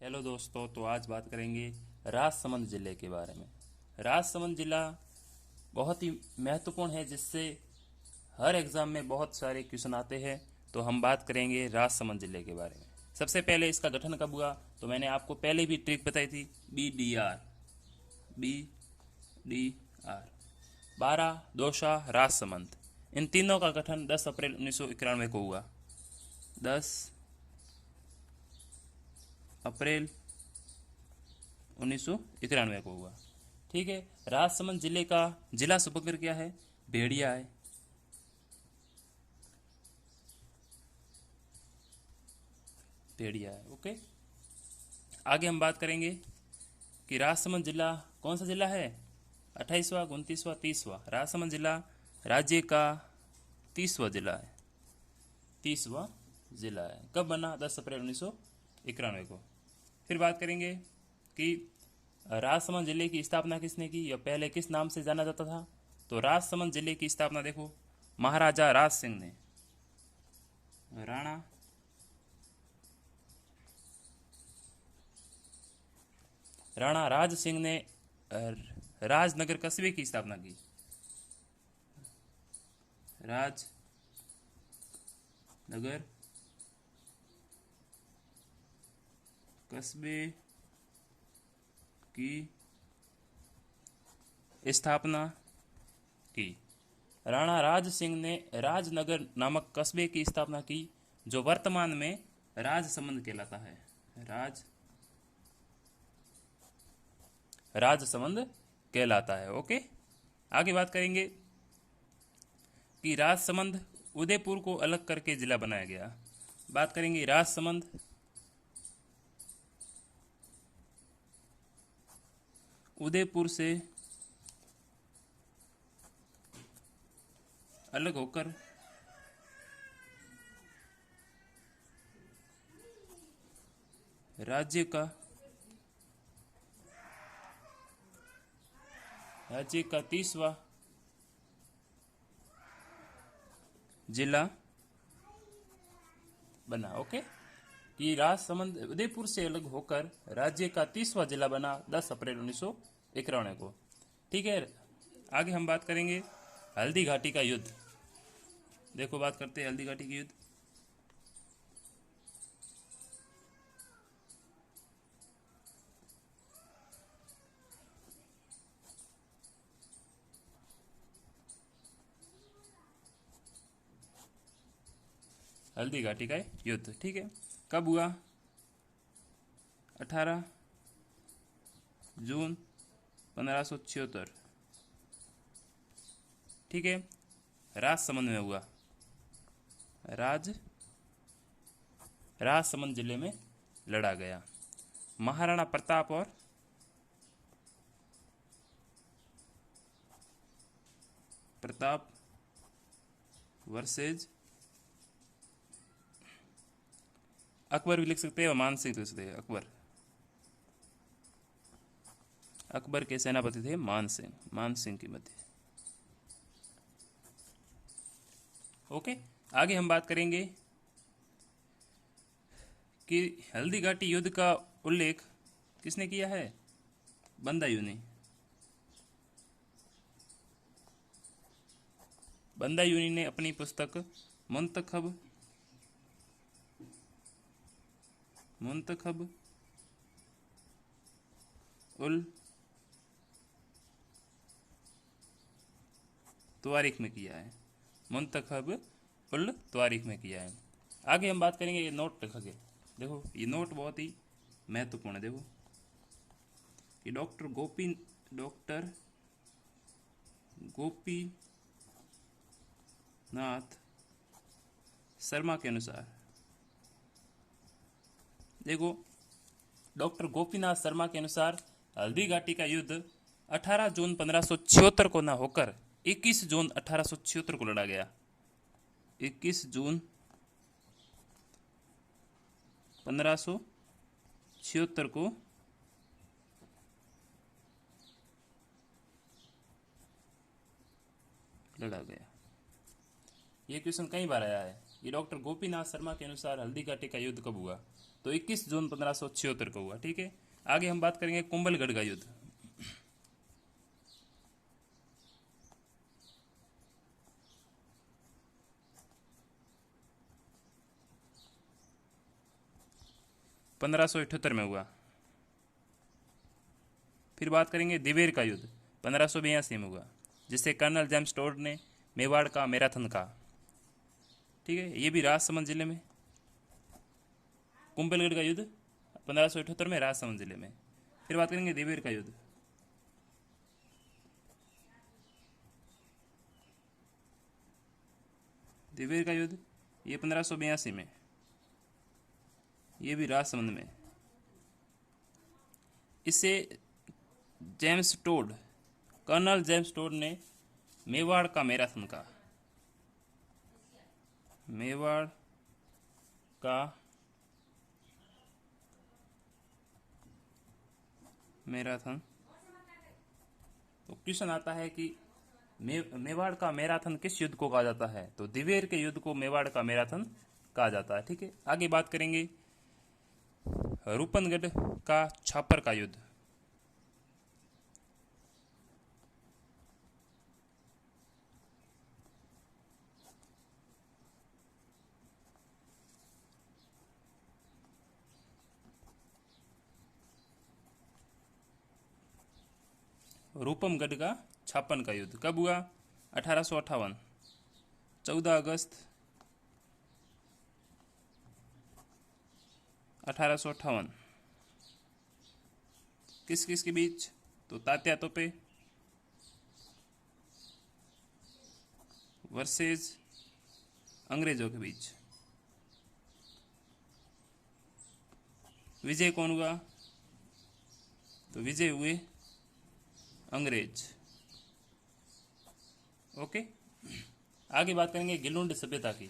Hello दोस्तों, तो आज बात करेंगे राजसमंद ज़िले के बारे में। राजसमंद ज़िला बहुत ही महत्वपूर्ण है, जिससे हर एग्ज़ाम में बहुत सारे क्वेश्चन आते हैं। तो हम बात करेंगे राजसमंद ज़िले के बारे में। सबसे पहले इसका गठन कब हुआ, तो मैंने आपको पहले भी ट्रिक बताई थी, BDR 12 दौसा राजसमंद। इन तीनों का गठन 10 अप्रैल 1991 को हुआ। 10 अप्रैल 1991 को हुआ। ठीक है। राजसमंद जिले का जिला सुपंकर क्या है? भेड़िया है। भेड़िया है। ओके। आगे हम बात करेंगे कि राजसमंद जिला कौन सा जिला है? 28वां, 29वां, 30वां। राजसमंद जिला राज्य का 30वां जिला है। 30वां जिला है। कब बना? 10 अप्रैल 1991 को। फिर बात करेंगे कि राजसमंद जिले की स्थापना किसने की, या पहले किस नाम से जाना जाता था? तो राजसमंद जिले की स्थापना देखो, महाराजा राज सिंह ने, राणा राणा राज सिंह ने राजनगर कस्बे की स्थापना की। राजनगर कस्बे की स्थापना की। राणा राज सिंह ने राजनगर नामक कस्बे की स्थापना की, जो वर्तमान में राजसमंद कहलाता है। राजसमंद कहलाता है। ओके। आगे बात करेंगे कि राजसमंद उदयपुर को अलग करके जिला बनाया गया। बात करेंगे राजसमंद उदयपुर से अलग होकर राज्य का 30वां जिला बना। ओके। कि राजसमंद उदयपुर से अलग होकर राज्य का 30वां जिला बना 10 अप्रैल 1991 को। ठीक है। आगे हम बात करेंगे हल्दी घाटी का युद्ध। देखो, बात करते हैं हल्दी घाटी की युद्ध। हल्दी घाटी का युद्ध। ठीक है। कब हुआ? 18 जून 1576। ठीक है। राजसमंद में हुआ। राजसमंद जिले में लड़ा गया। महाराणा प्रताप और प्रताप वर्सेज अकबर भी लिख सकते हैं और मान सिंह लिख सकते हैं। अकबर के सेनापति थे मान सिंह के मध्य। ओके। आगे हम बात करेंगे कि हल्दी घाटी युद्ध का उल्लेख किसने किया है? बंदायूं ने। बंदायूं ने अपनी पुस्तक मुंतखब उल तवारीख में किया है। मुंतखब उल तवारीख में किया है। आगे हम बात करेंगे, ये नोट लिखा गया। देखो, ये नोट बहुत ही महत्वपूर्ण है। देखो, ये डॉक्टर गोपीनाथ शर्मा के अनुसार, देखो, डॉक्टर गोपीनाथ शर्मा के अनुसार हल्दी घाटी का युद्ध 18 जून 1576 को न होकर 21 जून 1876 को लड़ा गया। 21 जून 1576 को लड़ा गया। ये क्वेश्चन कई बार आया है। ये डॉक्टर गोपीनाथ शर्मा के अनुसार हल्दी घाटी का युद्ध कब हुआ? तो 21 जून 1576 को हुआ। ठीक है, आगे हम बात करेंगे कुंभलगढ़ का युद्ध। पंद्रह सौ अठहत्तर में हुआ। फिर बात करेंगे दिवेर का युद्ध, 1582 में हुआ, जिससे कर्नल जेम्स टोड ने मेवाड़ का मैराथन कहा। ठीक है, ये भी राजसमंद जिले में। कुंभलगढ़ का युद्ध 1578 में राजसमंद जिले में। फिर बात करेंगे दिवेर का युद्ध। दिवेर का युद्ध ये 1582 में, ये भी राजसमंद में। इससे James Tod, colonel James Tod ने मेवाड़ का मैराथन कहा। मेवाड़ का मैराथन। तो क्वेश्चन आता है कि मेवाड़ का मैराथन किस युद्ध को कहा जाता है? तो दिवेर के युद्ध को मेवाड़ का मैराथन कहा जाता है। ठीक है, आगे बात करेंगे रूपनगढ़ का छापर का युद्ध। रूपमगढ़ का छापन का युद्ध कब हुआ? 1858, 14 अगस्त 1858। किस किस के बीच? तो तात्या तोपे वर्सेस अंग्रेजों के बीच। विजय कौन हुआ? तो विजय हुए अंग्रेज। ओके, आगे बात करेंगे गिलुंड सभ्यता की।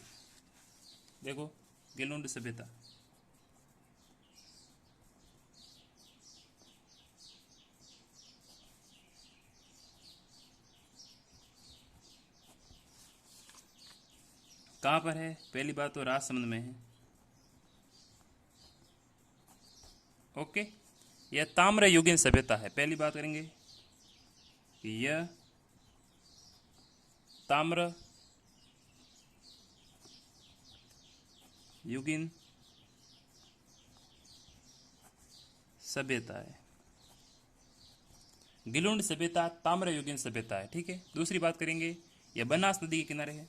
देखो गिलुंड सभ्यता, कहाँ पर है? पहली बात तो राजसमंद में है। ओके, यह ताम्रयुगीन सभ्यता है। पहली बात करेंगे कि यह ताम्र युगीन सभ्यता है। गिलुंड सभ्यता ताम्रयुगीन सभ्यता है। ठीक है, दूसरी बात करेंगे यह बनास नदी के किनारे है।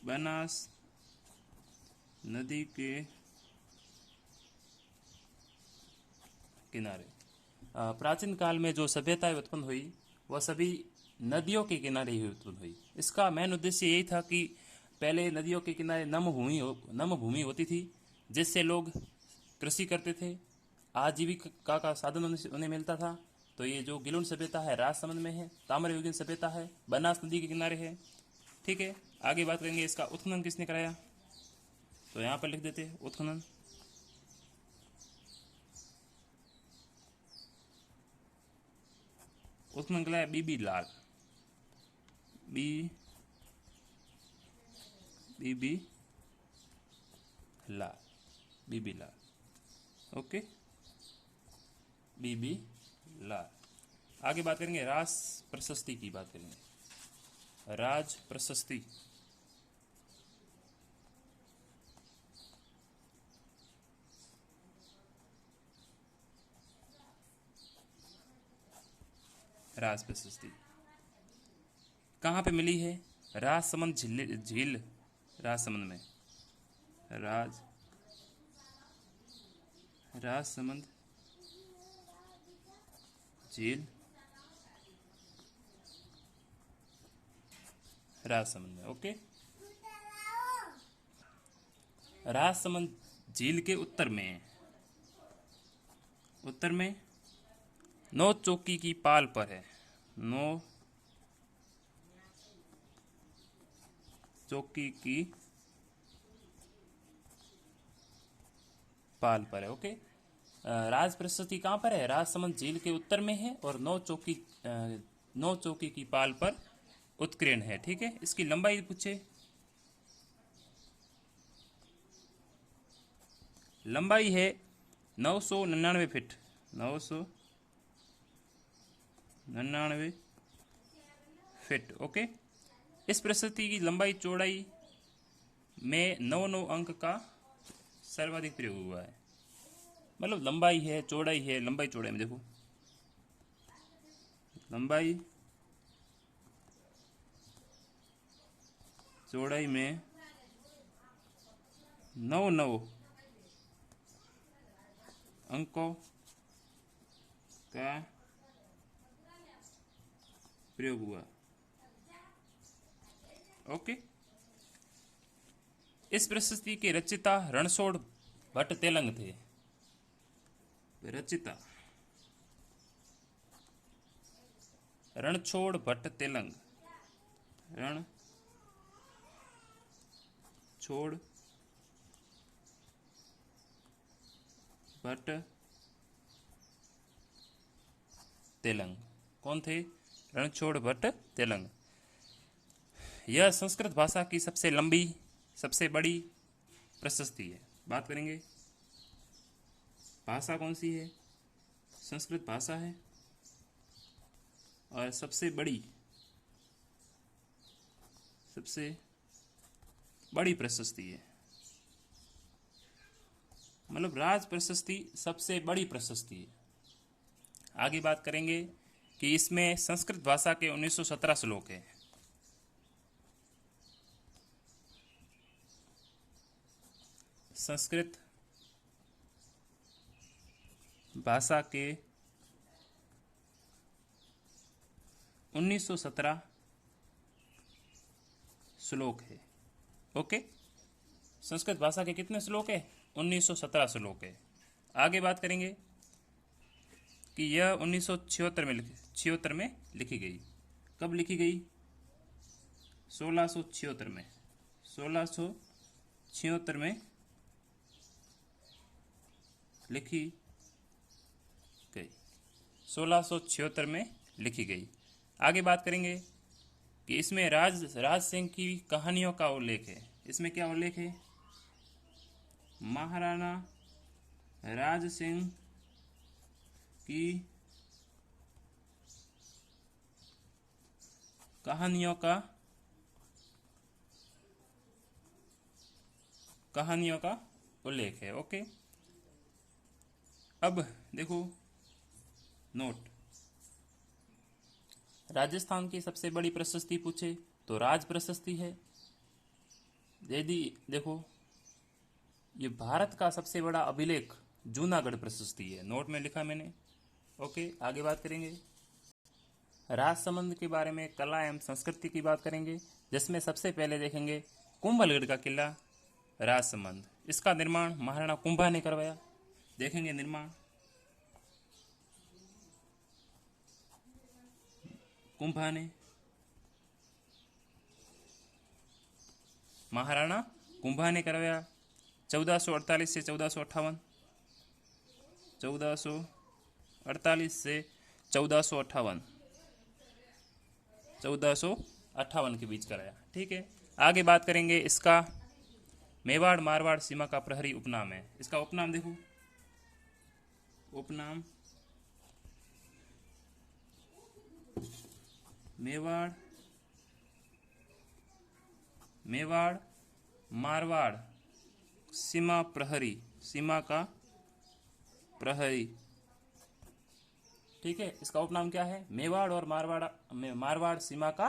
बनास नदी के किनारे। प्राचीन काल में जो सभ्यताएं उत्पन्न हुई वह सभी नदियों के किनारे ही उत्पन्न हुई। इसका मेन उद्देश्य यही था कि पहले नदियों के किनारे नम भूमि होती थी, जिससे लोग कृषि करते थे, आजीविका का साधन उन्हें मिलता था। तो ये जो गिलुंड सभ्यता है राजसमंद में है, ताम्रयुगीन सभ्यता है, बनास नदी के किनारे है। ठीक है, आगे बात करेंगे इसका उत्खनन किसने कराया? तो यहाँ पर लिख देते हैं उत्खनन। उत्खनन कराया बीबी लाल। बीबी लाल। ओके, बीबी लाल। आगे बात करेंगे राज प्रशस्ति की बात करेंगे। राज प्रशस्ति राज प्रशस्ति कहाँ पे मिली है? राजसमंद झील राजसमंद में। राजसमंद झील राजसमंद में। ओके, राजसमंद झील के उत्तर में नौ चौकी की पाल पर है। नौ चौकी की पाल पर है। ओके, राज प्रशस्ति कहाँ पर है? राजसमंद झील के उत्तर में है और नौ चौकी की पाल पर उत्कीर्ण है। ठीक है, इसकी लंबाई पूछे, लंबाई है 999 फीट, 999 फीट। ओके, इस प्रशस्ति की लंबाई चौड़ाई में 9 अंक का सर्वाधिक प्रयोग हुआ है। मतलब लंबाई है, चौड़ाई है, लंबाई चौड़ाई में देखो, लंबाई चौड़ाई में 9 अंकों का प्रयोग हुआ। ओके, इस प्रशस्ति के रचयिता रणछोड़ भट्ट तेलंग थे। रचयिता रणछोड़ भट्ट तेलंग, रणछोड़ भट्ट तेलंग। कौन थे? रणछोड़ भट्ट तेलंग। यह संस्कृत भाषा की सबसे लंबी, सबसे बड़ी प्रशस्ति है। बात करेंगे भाषा कौन सी है, संस्कृत भाषा है, और सबसे बड़ी प्रशस्ति है। मतलब राज प्रशस्ति सबसे बड़ी प्रशस्ति है। आगे बात करेंगे कि इसमें संस्कृत भाषा के 1917 श्लोक हैं। संस्कृत भाषा के 1917 श्लोक है। ओके, संस्कृत भाषा के कितने श्लोक है? 1917 श्लोक है। आगे बात करेंगे कि यह 1976 में लिखी गई। कब लिखी गई? 1676 में। 1676 में लिखी गई। 1676 में लिखी गई। आगे बात करेंगे कि इसमें राज सिंह की कहानियों का उल्लेख है। इसमें क्या उल्लेख है? महाराणा राज सिंह की कहानियों का उल्लेख है। ओके, अब देखो नोट, राजस्थान की सबसे बड़ी प्रशस्ति पूछे तो राज प्रशस्ति है। यदि देखो, ये भारत का सबसे बड़ा अभिलेख जूनागढ़ प्रशस्ति है। नोट में लिखा मैंने। ओके, आगे बात करेंगे राजसमंद के बारे में, कला एवं संस्कृति की बात करेंगे, जिसमें सबसे पहले देखेंगे कुंभलगढ़ का किला राजसमंद। इसका निर्माण महाराणा कुंभा ने करवाया। देखेंगे निर्माण कुंभा ने, महाराणा कुंभा ने करवाया। 1448 से 1458, 1448 से 1458, 1458 के बीच कराया। ठीक है, आगे बात करेंगे इसका मेवाड़ मारवाड़ सीमा का प्रहरी उपनाम है। इसका उपनाम देखो, उपनाम मेवाड़ मारवाड़ सीमा प्रहरी, सीमा का प्रहरी। ठीक है, इसका उपनाम क्या है? मेवाड़ और मारवाड़ सीमा का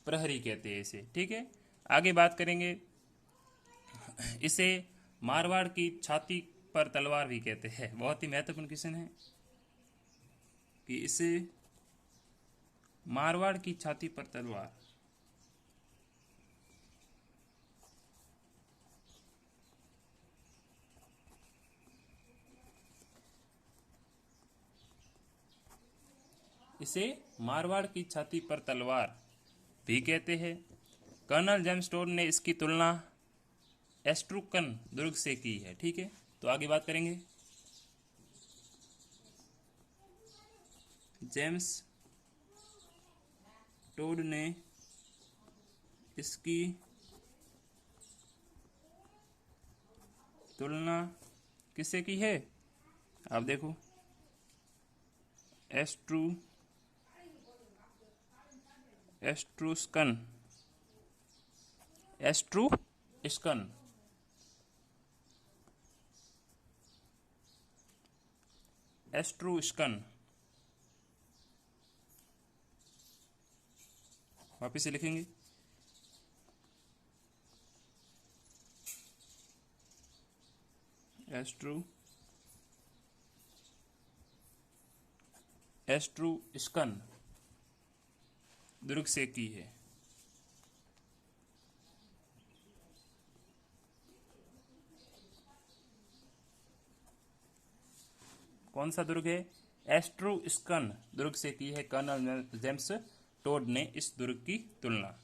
प्रहरी कहते हैं इसे। ठीक है, आगे बात करेंगे इसे मारवाड़ की छाती पर तलवार भी कहते हैं। बहुत ही महत्वपूर्ण क्वेश्चन है कि इसे मारवाड़ की छाती पर तलवार, इसे मारवाड़ की छाती पर तलवार भी कहते हैं। कर्नल जेम्स टोड ने इसकी तुलना एस्ट्रूकन दुर्ग से की है। ठीक है, तो आगे बात करेंगे जेम्स टोड ने इसकी तुलना किससे की है? आप देखो, एस्ट्रूस्कन एस्ट्रूस्कन वापिस से लिखेंगे, एस्ट्रूस्कन दुर्ग से की है। कौन सा दुर्ग है? एस्ट्रूस्कन दुर्ग से की है कर्नल जेम्स टोड ने इस दुर्ग की तुलना।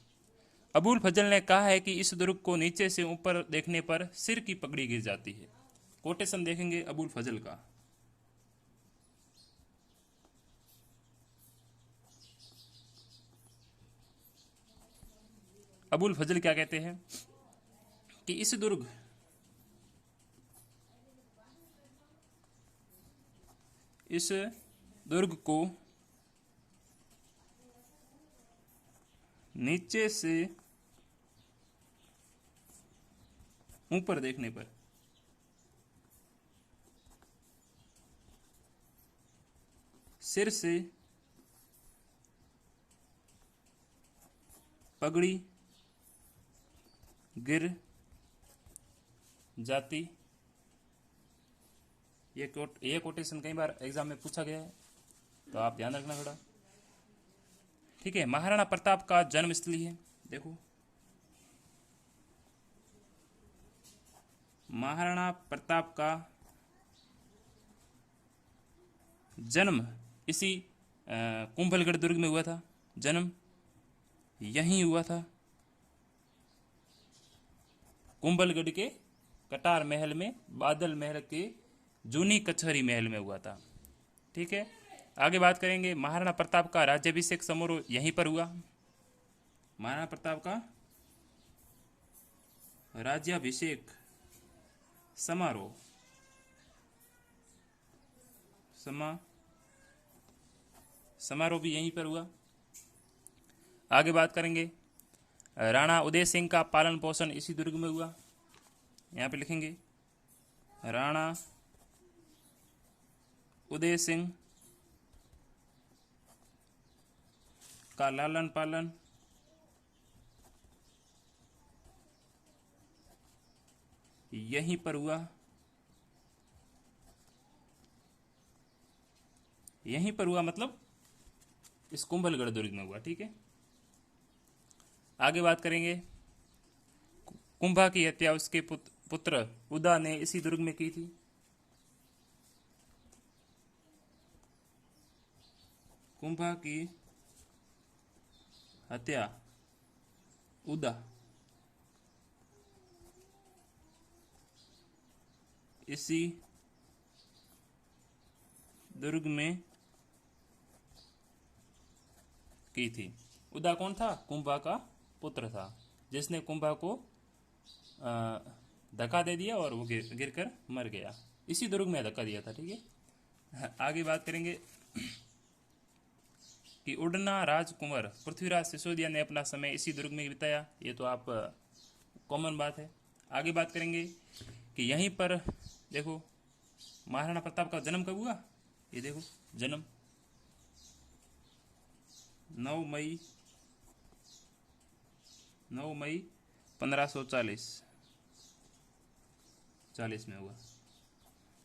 अबुल फजल ने कहा है कि इस दुर्ग को नीचे से ऊपर देखने पर सिर की पगड़ी गिर जाती है। कोटेशन देखेंगे अबुल फजल का। अबुल फजल क्या कहते हैं कि इस दुर्ग को नीचे से ऊपर देखने पर सिर से पगड़ी गिर जाती। ये कोटेशन कई बार एग्जाम में पूछा गया है, तो आप ध्यान रखना थोड़ा। ठीक है, महाराणा प्रताप का जन्म स्थली है। देखो, महाराणा प्रताप का जन्म इसी कुंभलगढ़ दुर्ग में हुआ था। जन्म यहीं हुआ था, कुंभलगढ़ के कटार महल में, बादल महल के जूनी कचहरी महल में हुआ था। ठीक है, आगे बात करेंगे। महाराणा प्रताप का राज्याभिषेक समारोह यहीं पर हुआ। महाराणा प्रताप का राज्याभिषेक समारोह समारोह भी यहीं पर हुआ। आगे बात करेंगे, राणा उदय सिंह का पालन पोषण इसी दुर्ग में हुआ। यहाँ पे लिखेंगे, राणा उदय सिंह का लालन पालन यहीं पर हुआ। यहीं पर हुआ मतलब इस कुंभलगढ़ दुर्ग में हुआ। ठीक है, आगे बात करेंगे। कुंभा की हत्या उसके पुत्र उदा ने इसी दुर्ग में की थी। कुंभा की हत्या उदा इसी दुर्ग में की थी। उदा कौन था? कुंभा का पुत्र था, जिसने कुंभा को धक्का दे दिया और वो गिरकर मर गया। इसी दुर्ग में धक्का दिया था। ठीक है, आगे बात करेंगे कि उड़ना राजकुंवर पृथ्वीराज सिसोदिया ने अपना समय इसी दुर्ग में बिताया। ये तो आप कॉमन बात है। आगे बात करेंगे कि यहीं पर देखो, महाराणा प्रताप का जन्म कब हुआ? ये देखो, जन्म 9 मई 1540 में हुआ।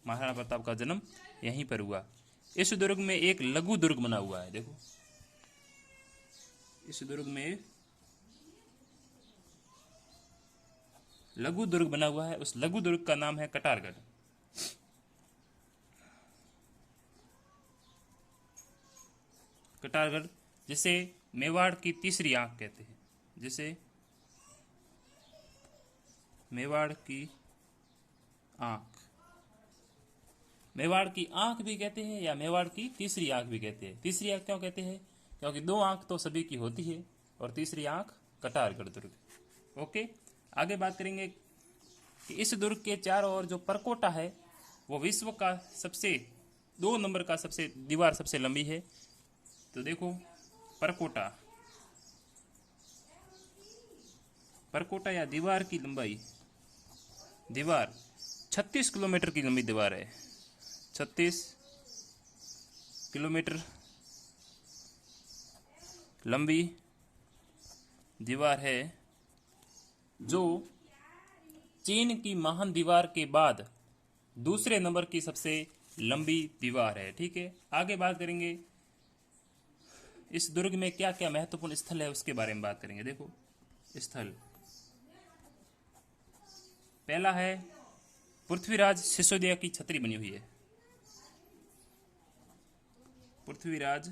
महाराणा प्रताप का जन्म यहीं पर हुआ। इस दुर्ग में एक लघु दुर्ग बना हुआ है। देखो, इस दुर्ग में लघु दुर्ग बना हुआ है। उस लघु दुर्ग का नाम है कटारगढ़। कटारगढ़, जिसे मेवाड़ की तीसरी आंख कहते हैं। जिसे मेवाड़ की आंख भी कहते हैं, या मेवाड़ की तीसरी आंख भी कहते हैं। तीसरी आंख क्यों कहते हैं? क्योंकि 2 आंख तो सभी की होती है और तीसरी आंख कटारगढ़ दुर्ग। ओके, आगे बात करेंगे कि इस दुर्ग के चारों ओर जो परकोटा है वो विश्व का सबसे 2 नंबर का सबसे दीवार सबसे लंबी है। तो देखो परकोटा, परकोटा या दीवार की लंबाई, दीवार 36 किलोमीटर की लंबी दीवार है। 36 किलोमीटर लंबी दीवार है, जो चीन की महान दीवार के बाद दूसरे नंबर की सबसे लंबी दीवार है। ठीक है, आगे बात करेंगे इस दुर्ग में क्या क्या महत्वपूर्ण स्थल है उसके बारे में बात करेंगे। देखो स्थल, पहला है पृथ्वीराज सिसोदिया की छतरी बनी हुई है। पृथ्वीराज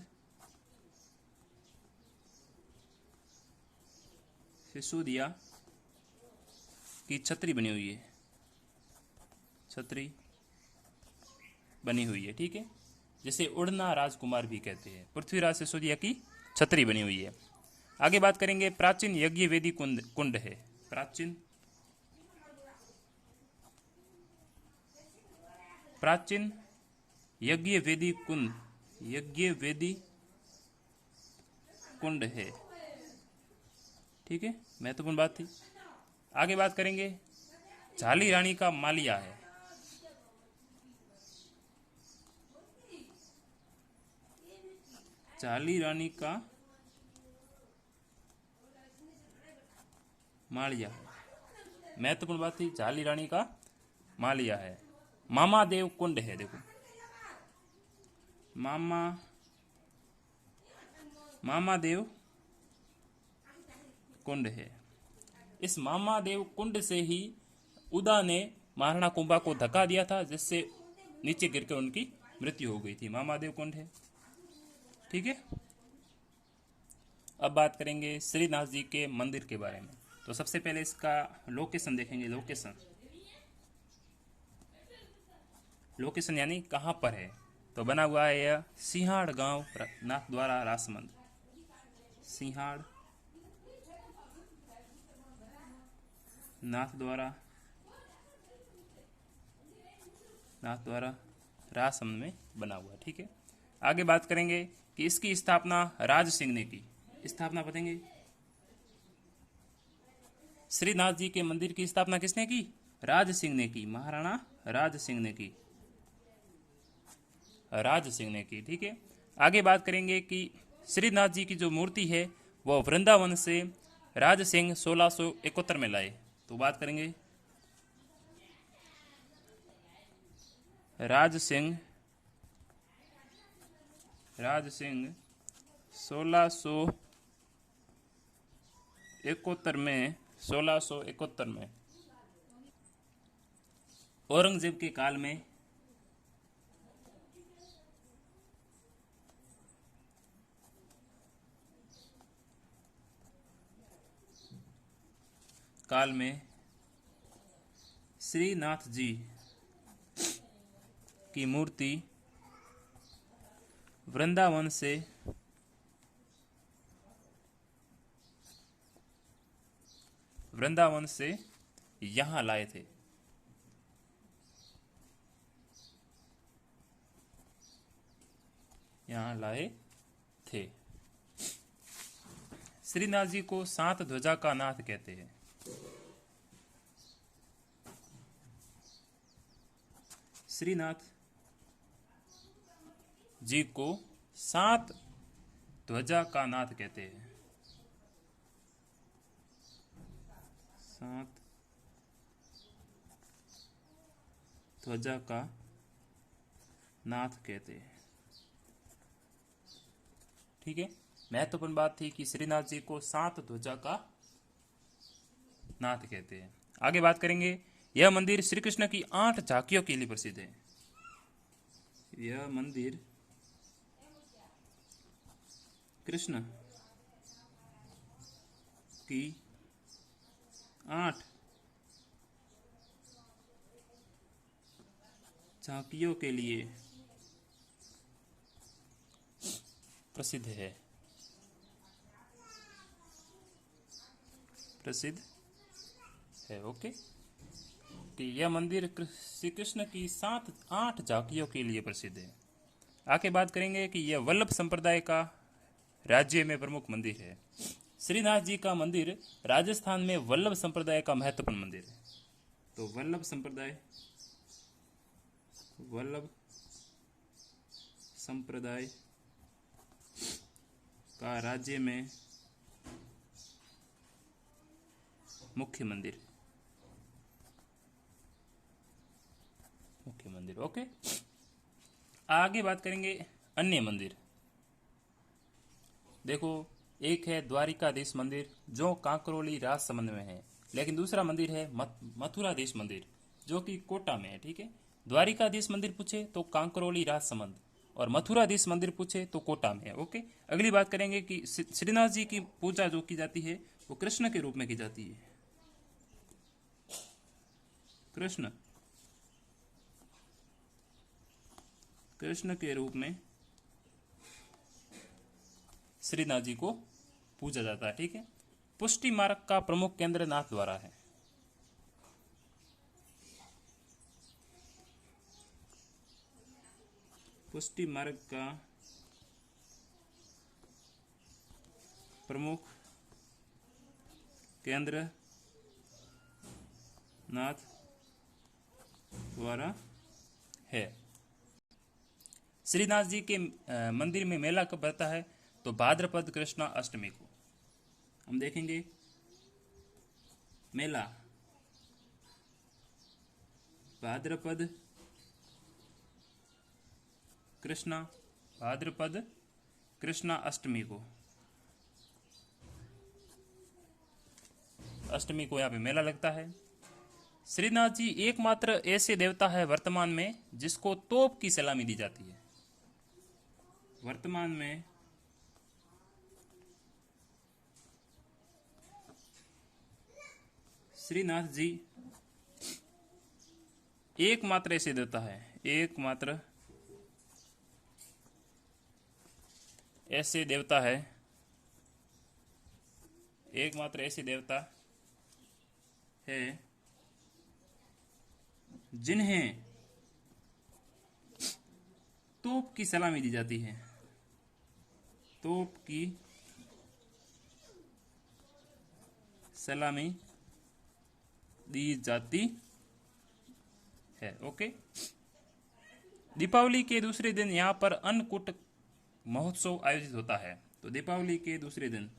सिसोदिया की छतरी बनी हुई है, छतरी बनी हुई है। ठीक है, जिसे उड़ना राजकुमार भी कहते हैं। पृथ्वीराज सिसोदिया की छतरी बनी हुई है। आगे बात करेंगे प्राचीन यज्ञ वेदी कुंड है। प्राचीन यज्ञ वेदी कुंड है। ठीक है, महत्वपूर्ण बात थी। आगे बात करेंगे झाली रानी का मालिया है। झाली रानी का मालिया है, महत्वपूर्ण बात थी, झाली रानी का मालिया है। मामादेव कुंड है। देखो मामादेव कुंड है। इस मामादेव कुंड से ही उदा ने महाराणा कुंभा को धक्का दिया था, जिससे नीचे गिरकर उनकी मृत्यु हो गई थी। मामादेव कुंड है। ठीक है, अब बात करेंगे श्रीनाथ जी के मंदिर के बारे में। तो सबसे पहले इसका लोकेशन देखेंगे। लोकेशन यानी कहाँ पर है। तो बना हुआ है यह सिंहाड़ गांव, नाथद्वारा, राजसमंद। सिंहाड़ नाथद्वारा राजसमंद में बना हुआ। ठीक है, आगे बात करेंगे कि इसकी स्थापना राज सिंह ने की। स्थापना बताएंगे, श्रीनाथ जी के मंदिर की स्थापना किसने की? राज सिंह ने की, महाराणा राज सिंह ने की। ठीक है, आगे बात करेंगे कि श्रीनाथ जी की जो मूर्ति है वह वृंदावन से राज सिंह 1671 में लाए। तो बात करेंगे राज सिंह 1671 में औरंगजेब के काल में श्रीनाथ जी की मूर्ति वृंदावन से यहां लाए थे। श्रीनाथ जी को 7 ध्वजा का नाथ कहते हैं। श्रीनाथ जी को 7 ध्वजा का नाथ कहते हैं। 7 ध्वजा का नाथ कहते हैं। ठीक है, महत्वपूर्ण बात थी कि श्रीनाथ जी को 7 ध्वजा का नाथ कहते हैं। आगे बात करेंगे, यह मंदिर श्री कृष्ण की 8 झांकियों के लिए प्रसिद्ध है। यह मंदिर कृष्ण की 8 झांकियों के लिए प्रसिद्ध है। प्रसिद्ध है। ओके, कि यह मंदिर श्री कृष्ण की 7-8 झांकियों के लिए प्रसिद्ध है। आगे बात करेंगे कि यह वल्लभ संप्रदाय का राज्य में प्रमुख मंदिर है। श्रीनाथ जी का मंदिर राजस्थान में वल्लभ संप्रदाय का महत्वपूर्ण मंदिर है। तो वल्लभ संप्रदाय का राज्य में मुख्य मंदिर। ओके, आगे बात करेंगे अन्य मंदिर। देखो, एक है द्वारिकाधीश मंदिर जो कांकरोली राजसमंद में है, लेकिन दूसरा मंदिर है मथुराधीश मंदिर जो कि कोटा में है। ठीक है, द्वारिकाधीश मंदिर पूछे तो कांकरोली राजसमंद, और मथुराधीश मंदिर पूछे तो कोटा में है। ओके, अगली बात करेंगे कि श्रीनाथ जी की पूजा जो की जाती है वो कृष्ण के रूप में की जाती है। कृष्ण के रूप में श्रीनाथ जी को पूजा जाता है। ठीक है, पुष्टि मार्ग का प्रमुख केंद्र नाथ द्वारा है। पुष्टि मार्ग का प्रमुख केंद्र नाथ द्वारा है। श्रीनाथ जी के मंदिर में मेला कब बढ़ता है? तो भाद्रपद कृष्णा अष्टमी को। हम देखेंगे मेला भाद्रपद कृष्णा अष्टमी को। यहाँ पे मेला लगता है। श्रीनाथ जी एकमात्र ऐसे देवता है वर्तमान में जिसको तोप की सलामी दी जाती है। वर्तमान में श्रीनाथ जी एकमात्र ऐसे देवता है, एकमात्र ऐसे देवता है जिन्हें तोप की सलामी दी जाती है। तोप की सलामी दी जाती है। ओके, दीपावली के दूसरे दिन यहाँ पर अन्नकूट महोत्सव आयोजित होता है। तो दीपावली के दूसरे दिन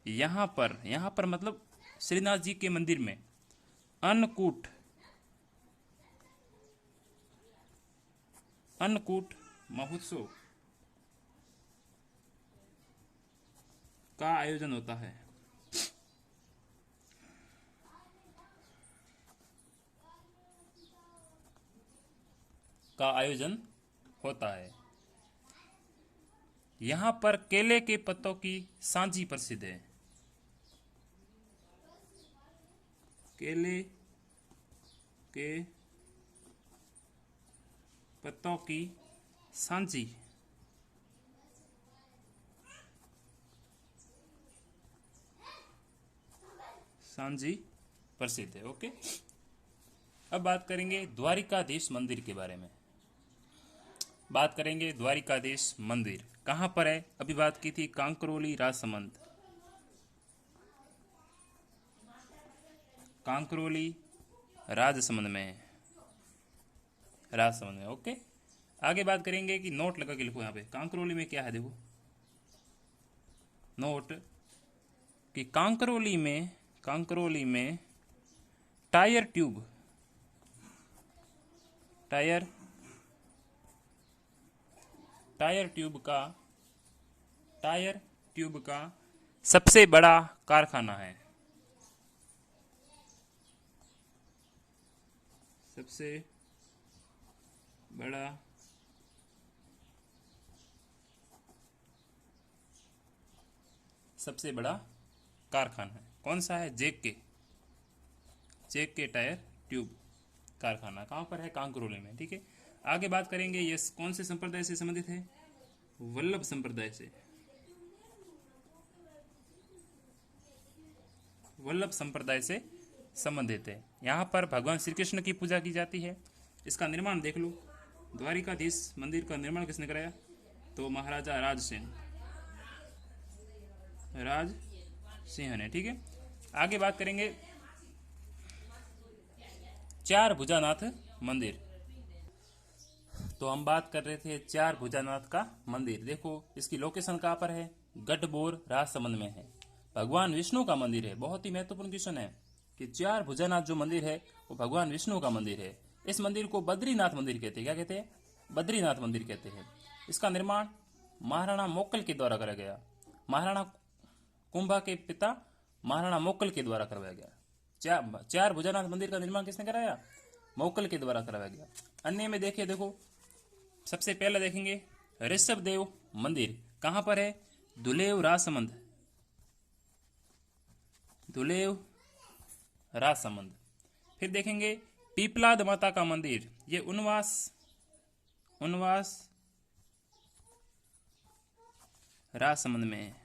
यहाँ पर मतलब श्रीनाथ जी के मंदिर में अन्नकूट महोत्सव का आयोजन होता है। यहाँ पर केले के पत्तों की सांजी प्रसिद्ध है। केले के पत्तों की सांजी प्रसिद्ध है। ओके, अब बात करेंगे द्वारिकाधीश मंदिर के बारे में। द्वारिकाधीश मंदिर कहाँ पर है? अभी बात की थी कांकरोली राजसमंद। कांकरोली राजसमंद में। ओके, आगे बात करेंगे कि नोट लगा के लिखो यहाँ पे कांकरोली में क्या है। देखो नोट कि कांकरोली में टायर ट्यूब का सबसे बड़ा कारखाना है। सबसे बड़ा कारखाना है कौन सा है? जेके टायर ट्यूब। कारखाना कहाँ पर है? कांकरोली में। ठीक है, आगे बात करेंगे ये कौन से संप्रदाय से संबंधित है? वल्लभ संप्रदाय से। वल्लभ संप्रदाय से संबंधित है। यहाँ पर भगवान श्री कृष्ण की पूजा की जाती है। इसका निर्माण देख लो, द्वारिकाधीश मंदिर का निर्माण किसने कराया? तो महाराजा राज सिंह ने। ठीक है, आगे बात करेंगे चार भुजानाथ मंदिर। तो हम बात कर रहे थे चार भुजानाथ का मंदिर। देखो इसकी लोकेशन कहाँ पर है? गढ़बोर राजसमंद में है। भगवान विष्णु का मंदिर है। बहुत ही महत्वपूर्ण क्वेश्चन है कि चार भुजानाथ जो मंदिर है वो भगवान विष्णु का मंदिर है। इस मंदिर को बद्रीनाथ मंदिर कहते हैं। क्या कहते हैं? बद्रीनाथ मंदिर कहते हैं। इसका निर्माण महाराणा मोक्कल के द्वारा कराया गया। महाराणा कुंभा के पिता महाराणा मोक्कल के द्वारा करवाया गया। चार भुजानाथ मंदिर का निर्माण किसने कराया? मोक्कल के द्वारा करवाया गया। अन्य में देखिए, देखो सबसे पहले देखेंगे ऋषभ देव मंदिर कहां पर है? दुलेव राजसमंद। दुलेव राजसमंद। फिर देखेंगे पीपलाद माता का मंदिर, ये उनवास राजसमंद में है।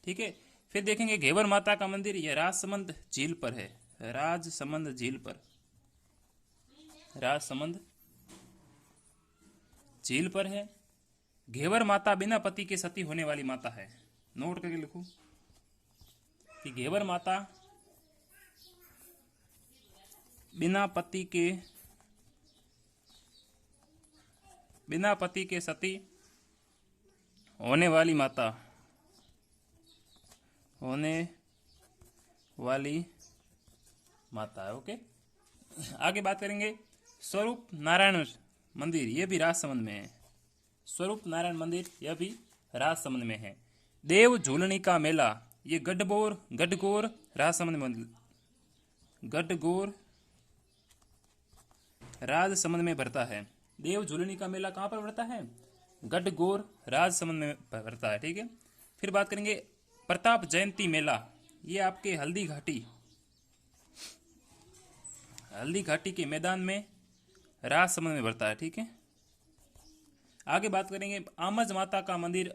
ठीक है, फिर देखेंगे घेवर माता का मंदिर, यह राजसमंद झील पर है। राजसमंद झील पर, राजसमंद झील पर है। घेवर माता बिना पति के सती होने वाली माता है। नोट करके लिखो कि घेवर माता बिना पति के सती होने वाली माता है। ओके, आगे बात करेंगे स्वरूप नारायण मंदिर, यह भी राजसमंद में है। स्वरूप नारायण मंदिर यह भी राजसमंद में है। देव झूलनी का मेला, ये गढ़गोर राजसमंद में, गढ़गोर राजसमंद में भरता है। देव झूलनी का मेला कहां पर भरता है? गढ़गोर राजसमंद में भरता है। ठीक है, फिर बात करेंगे प्रताप जयंती मेला, ये आपके हल्दी घाटी के मैदान में राजसमंद में भरता है। ठीक है, आगे बात करेंगे आमज माता का मंदिर।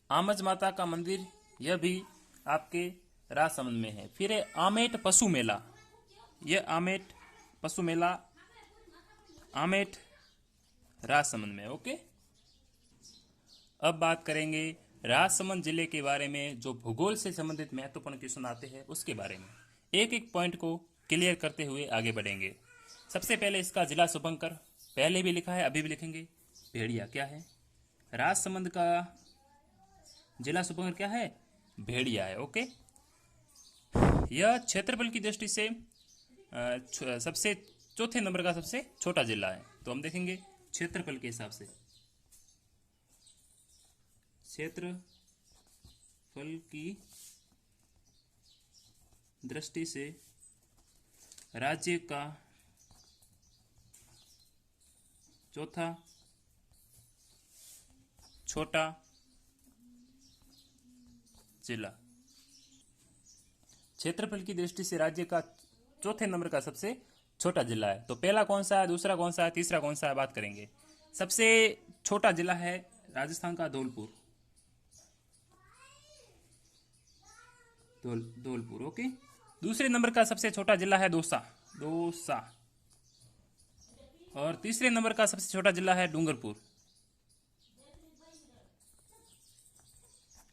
आमज माता का मंदिर यह भी आपके राजसमंद में है। फिर है आमेट पशु मेला, यह आमेट पशु मेला आमेट राजसमंद में। ओके, अब बात करेंगे राजसमंद जिले के बारे में, जो भूगोल से संबंधित महत्वपूर्ण क्वेश्चन आते हैं उसके बारे में। एक एक पॉइंट को क्लियर करते हुए आगे बढ़ेंगे। सबसे पहले इसका जिला शुभंकर, पहले भी लिखा है अभी भी लिखेंगे, भेड़िया। क्या है? राजसमंद का जिला शुभंकर क्या है? भेड़िया है। ओके, यह क्षेत्रफल की दृष्टि से सबसे चौथे नंबर का सबसे छोटा जिला है। तो हम देखेंगे क्षेत्रफल के हिसाब से, क्षेत्रफल की दृष्टि से राज्य का चौथा छोटा जिला। क्षेत्रफल की दृष्टि से राज्य का चौथे नंबर का सबसे छोटा जिला है। तो पहला कौन सा है, दूसरा कौन सा है, तीसरा कौन सा है, बात करेंगे। सबसे छोटा जिला है राजस्थान का धौलपुर। धौलपुर। ओके, दूसरे नंबर का सबसे छोटा जिला है दौसा। और तीसरे नंबर का सबसे छोटा जिला है डूंगरपुर।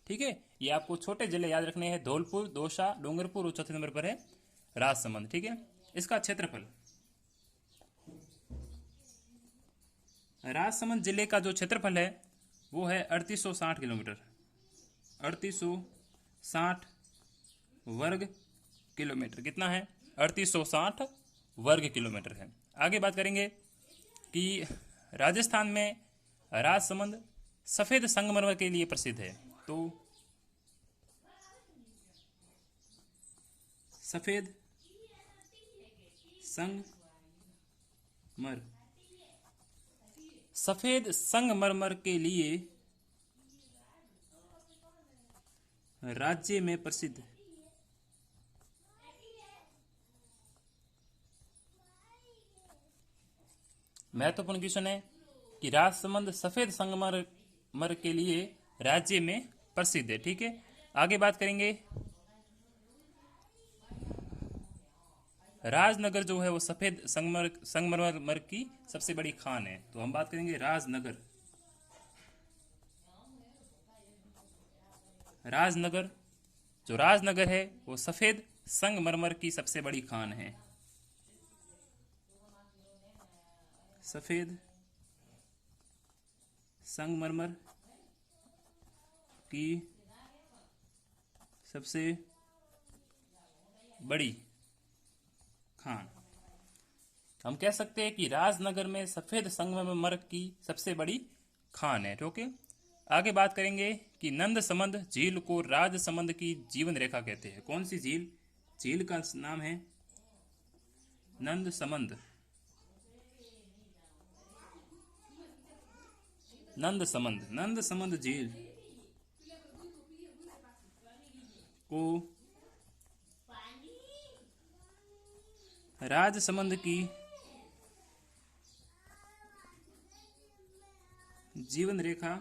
ठीक है, ये आपको छोटे जिले याद रखने हैं, धौलपुर, दौसा, डूंगरपुर, और चौथे नंबर पर है राजसमंद। ठीक है, इसका क्षेत्रफल, राजसमंद जिले का जो क्षेत्रफल है वो है 3860 किलोमीटर। 3860 वर्ग किलोमीटर। कितना है? 3860 वर्ग किलोमीटर है। आगे बात करेंगे कि राजस्थान में राजसमंद सफेद संगमरमर के लिए प्रसिद्ध है। तो सफेद संगमरमर के लिए राज्य में प्रसिद्ध महत्वपूर्ण क्वेश्चन है कि राजसमंद सफेद संगमरमर के लिए राज्य में प्रसिद्ध है। ठीक है, आगे बात करेंगे। राजनगर जो है वो सफेद संगमरमर की सबसे बड़ी खान है। तो हम बात करेंगे राजनगर। राजनगर, जो राजनगर है वो सफेद संगमरमर की सबसे बड़ी खान है। सफेद संगमरमर की सबसे बड़ी खान। हम कह सकते हैं कि राजनगर में सफेद संगमरमर की सबसे बड़ी खान है। ओके, आगे बात करेंगे कि नंदसमंद झील को राजसमंद की जीवन रेखा कहते हैं। कौन सी झील? झील का नाम है नंदसमंद। नंदसमंद झील को राजसमंद की जीवन रेखा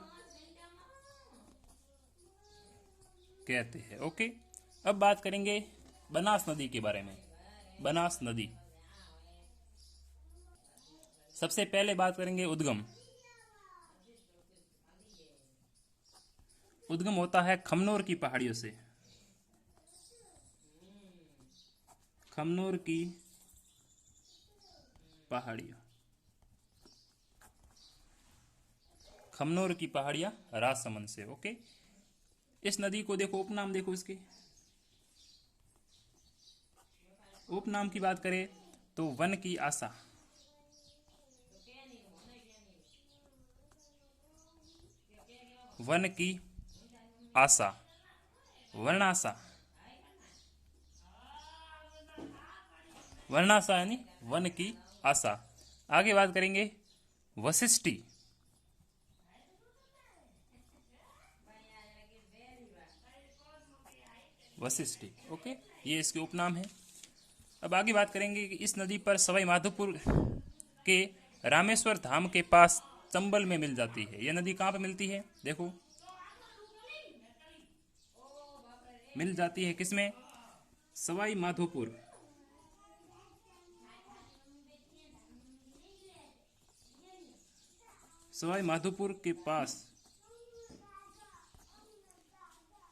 कहते हैं। ओके, अब बात करेंगे बनास नदी के बारे में। बनास नदी, सबसे पहले बात करेंगे उद्गम। उद्गम होता है खमनोर की पहाड़ियों से। खमनोर की पहाड़ियां, खमनोर की पहाड़ियां राजसमंद से। ओके, इस नदी को देखो, उपनाम देखो इसके। उपनाम की बात करें तो वन की आशा, वन की आशा, वर्णाशा, वर्णाशा यानी वन की आशा। आगे बात करेंगे वशिष्ठी। वशिष्ठी, ओके, ये इसके उपनाम है। अब आगे बात करेंगे कि इस नदी पर सवाई माधोपुर के रामेश्वर धाम के पास चंबल में मिल जाती है। यह नदी कहाँ पे मिलती है? देखो, मिल जाती है किसमें? सवाई माधोपुर। सवाई माधोपुर के पास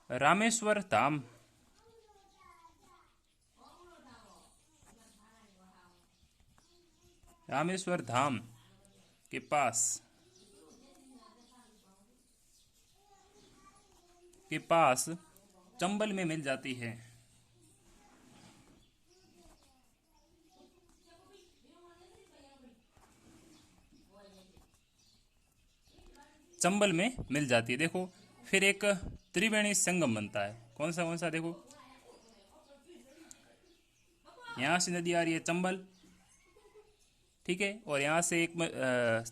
रामेश्वर धाम रामेश्वर धाम के पास चंबल में मिल जाती है। चंबल में मिल जाती है। देखो, फिर एक त्रिवेणी संगम बनता है। कौन सा? देखो, यहां से नदी आ रही है चंबल, ठीक है, और यहां से एक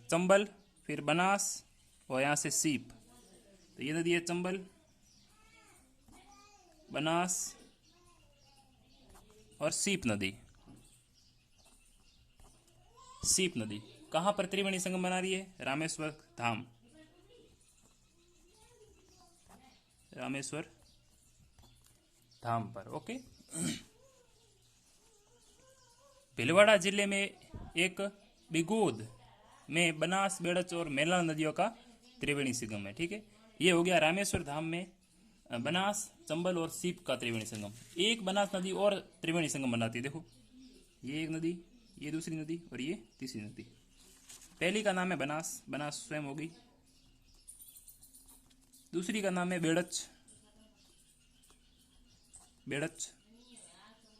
चंबल, फिर बनास, और यहां से सीप। तो ये नदी है चंबल, बनास और सीप नदी। सीप नदी कहां पर त्रिवेणी संगम बना रही है? रामेश्वर धाम, रामेश्वर धाम पर। ओके, भीलवाड़ा जिले में एक बिगोद में बनास, बेड़च और मेलण नदियों का त्रिवेणी संगम है। ठीक है, ये हो गया रामेश्वर धाम में बनास, चंबल और सीप का त्रिवेणी संगम। एक बनास नदी और त्रिवेणी संगम बनाती है। देखो, ये एक नदी, ये दूसरी नदी और ये तीसरी नदी। पहली का नाम है बनास, बनास स्वयं होगी। दूसरी का नाम है बेड़च, बेड़च।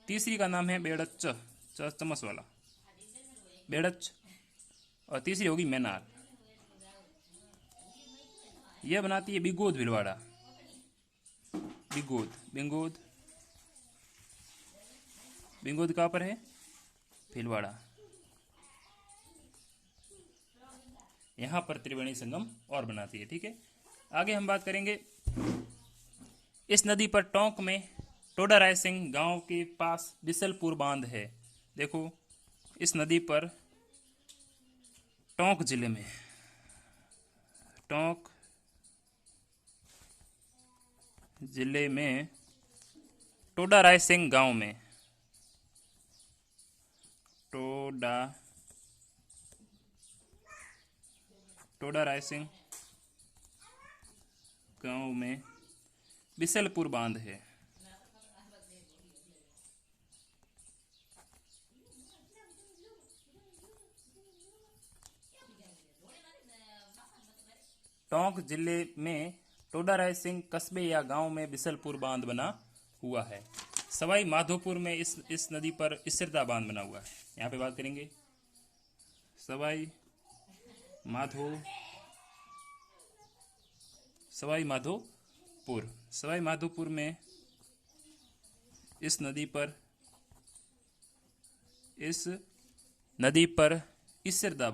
तीसरी का नाम है बेड़च, चमस वाला बेड़च। और तीसरी होगी मैनार। यह बनाती है बिगोद भीलवाड़ा। बिगोद, बिंगोद, बिंगोद कहाँ पर है? भीलवाड़ा। यहां पर त्रिवेणी संगम और बनाती है। ठीक है, आगे हम बात करेंगे। इस नदी पर टोंक में टोडा राय सिंह गांव के पास बिसलपुर बांध है। देखो, इस नदी पर टोंक जिले में, टोंक जिले में टोडा रायसिंह गांव में, टोडा रायसिंह गांव में बिसलपुर बांध है। टोंक जिले में टोडा रायसिंह कस्बे या गांव में बिसलपुर बांध बना हुआ है। सवाई माधोपुर में इस नदी पर इसरदा बांध बना हुआ है। यहाँ पे बात करेंगे सवाई माधोपुर में इस नदी पर इसरदा